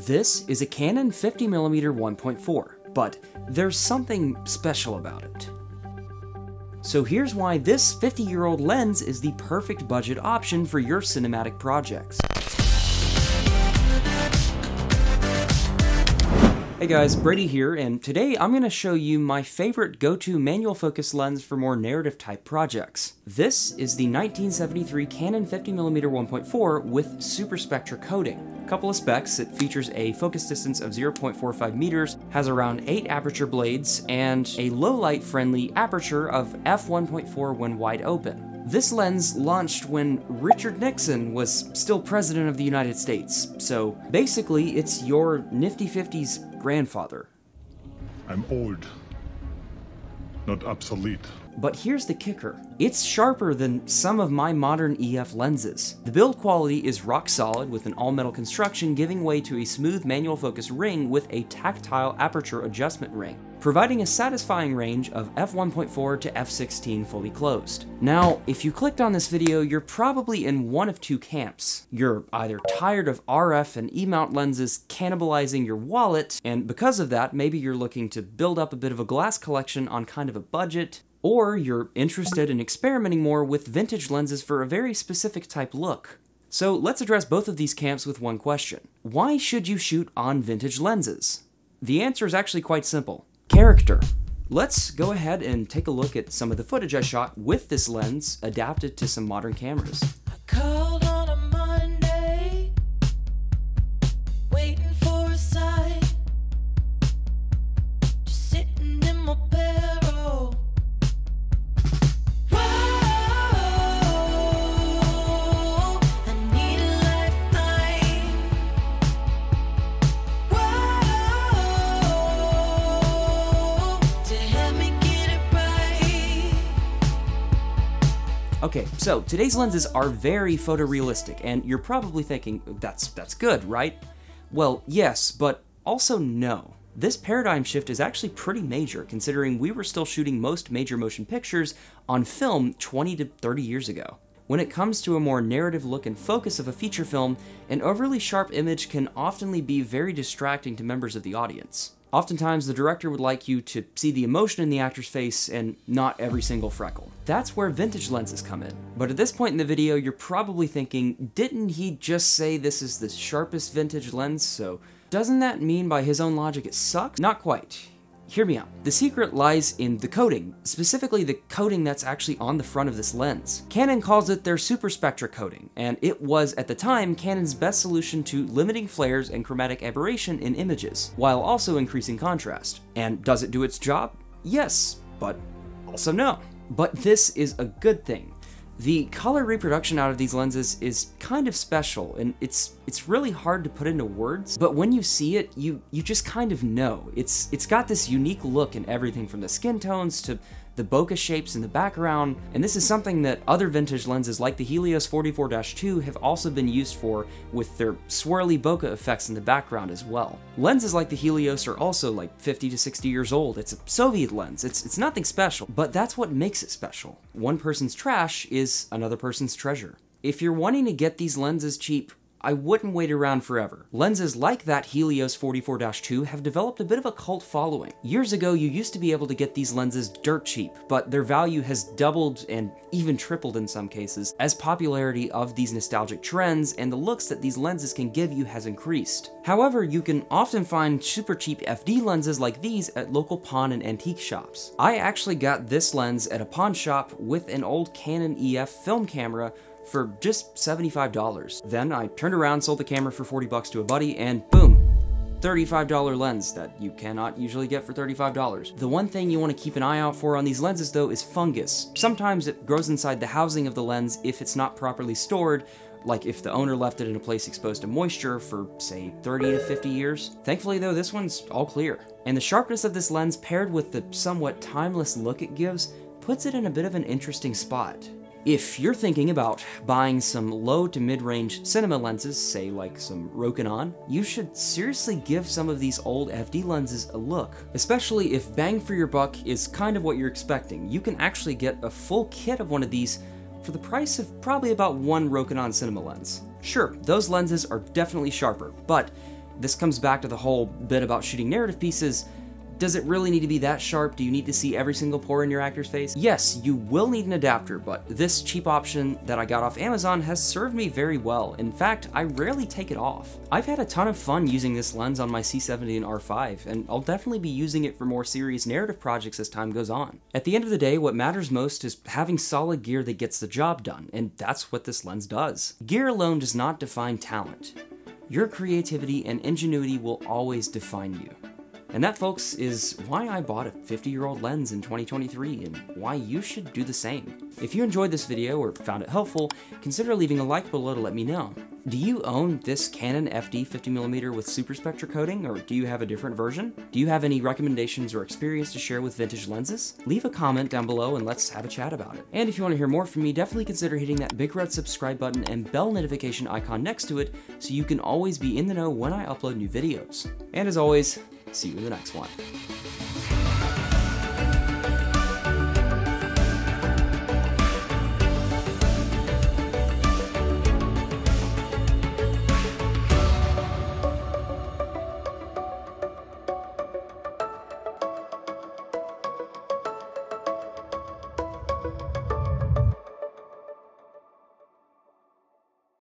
This is a Canon 50mm 1.4, but there's something special about it. So here's why this 50-year-old lens is the perfect budget option for your cinematic projects. Hey guys, Brady here, and today I'm going to show you my favorite go-to manual focus lens for more narrative type projects. This is the 1973 Canon 50mm 1.4 with Super Spectra coating. Couple of specs: it features a focus distance of 0.45 meters, has around 8 aperture blades, and a low light friendly aperture of f1.4 when wide open. This lens launched when Richard Nixon was still president of the United States, so basically it's your nifty 50s grandfather. I'm old, not obsolete. But here's the kicker. It's sharper than some of my modern EF lenses. The build quality is rock solid with an all-metal construction giving way to a smooth manual focus ring with a tactile aperture adjustment ring, providing a satisfying range of f1.4 to f16 fully closed. Now, if you clicked on this video, you're probably in one of two camps. You're either tired of RF and E-mount lenses cannibalizing your wallet, and because of that, maybe you're looking to build up a bit of a glass collection on kind of a budget, or you're interested in experimenting more with vintage lenses for a very specific type look. So let's address both of these camps with one question. Why should you shoot on vintage lenses? The answer is actually quite simple. Character. Let's go ahead and take a look at some of the footage I shot with this lens adapted to some modern cameras. I called on a Monday, waiting for a sign, just sitting in my barrel. Whoa, I need a lifeline. Whoa, to help me get it right. Okay, so today's lenses are very photorealistic, and you're probably thinking, that's good, right? Well, yes, but also no. This paradigm shift is actually pretty major, considering we were still shooting most major motion pictures on film 20 to 30 years ago. When it comes to a more narrative look and focus of a feature film, an overly sharp image can often be very distracting to members of the audience. Oftentimes, the director would like you to see the emotion in the actor's face and not every single freckle. That's where vintage lenses come in. But at this point in the video, you're probably thinking, didn't he just say this is the sharpest vintage lens, so doesn't that mean by his own logic it sucks? Not quite. Hear me out. The secret lies in the coating, specifically the coating that's actually on the front of this lens. Canon calls it their Super Spectra coating, and it was, at the time, Canon's best solution to limiting flares and chromatic aberration in images, while also increasing contrast. And does it do its job? Yes, but also no. But this is a good thing. The color reproduction out of these lenses is kind of special, and it's really hard to put into words, but when you see it, you just kind of know. It's got this unique look in everything from the skin tones to the bokeh shapes in the background, and this is something that other vintage lenses like the EOS 44-2 have also been used for, with their swirly bokeh effects in the background as well. Lenses like the EOS are also like 50 to 60 years old. It's a Soviet lens. It's nothing special, but that's what makes it special. One person's trash is another person's treasure. If you're wanting to get these lenses cheap, I wouldn't wait around forever. Lenses like that EOS 44-2 have developed a bit of a cult following. Years ago, you used to be able to get these lenses dirt cheap, but their value has doubled and even tripled in some cases as popularity of these nostalgic trends and the looks that these lenses can give you has increased. However, you can often find super cheap FD lenses like these at local pawn and antique shops. I actually got this lens at a pawn shop with an old Canon EF film camera for just $75. Then I turned around, sold the camera for 40 bucks to a buddy, and boom, $35 lens that you cannot usually get for $35. The one thing you want to keep an eye out for on these lenses though is fungus. Sometimes it grows inside the housing of the lens if it's not properly stored, like if the owner left it in a place exposed to moisture for, say, 30 to 50 years. Thankfully though, this one's all clear. And the sharpness of this lens paired with the somewhat timeless look it gives puts it in a bit of an interesting spot. If you're thinking about buying some low to mid-range cinema lenses, say like some Rokinon, you should seriously give some of these old FD lenses a look. Especially if bang for your buck is kind of what you're expecting. You can actually get a full kit of one of these for the price of probably about one Rokinon cinema lens. Sure, those lenses are definitely sharper, but this comes back to the whole bit about shooting narrative pieces. Does it really need to be that sharp? Do you need to see every single pore in your actor's face? Yes, you will need an adapter, but this cheap option that I got off Amazon has served me very well. In fact, I rarely take it off. I've had a ton of fun using this lens on my C70 and R5, and I'll definitely be using it for more serious narrative projects as time goes on. At the end of the day, what matters most is having solid gear that gets the job done, and that's what this lens does. Gear alone does not define talent. Your creativity and ingenuity will always define you. And that, folks, is why I bought a 50-year-old lens in 2023, and why you should do the same. If you enjoyed this video or found it helpful, consider leaving a like below to let me know. Do you own this Canon FD 50mm with Super Spectra coating, or do you have a different version? Do you have any recommendations or experience to share with vintage lenses? Leave a comment down below and let's have a chat about it. And if you want to hear more from me, definitely consider hitting that big red subscribe button and bell notification icon next to it so you can always be in the know when I upload new videos. And as always, see you in the next one.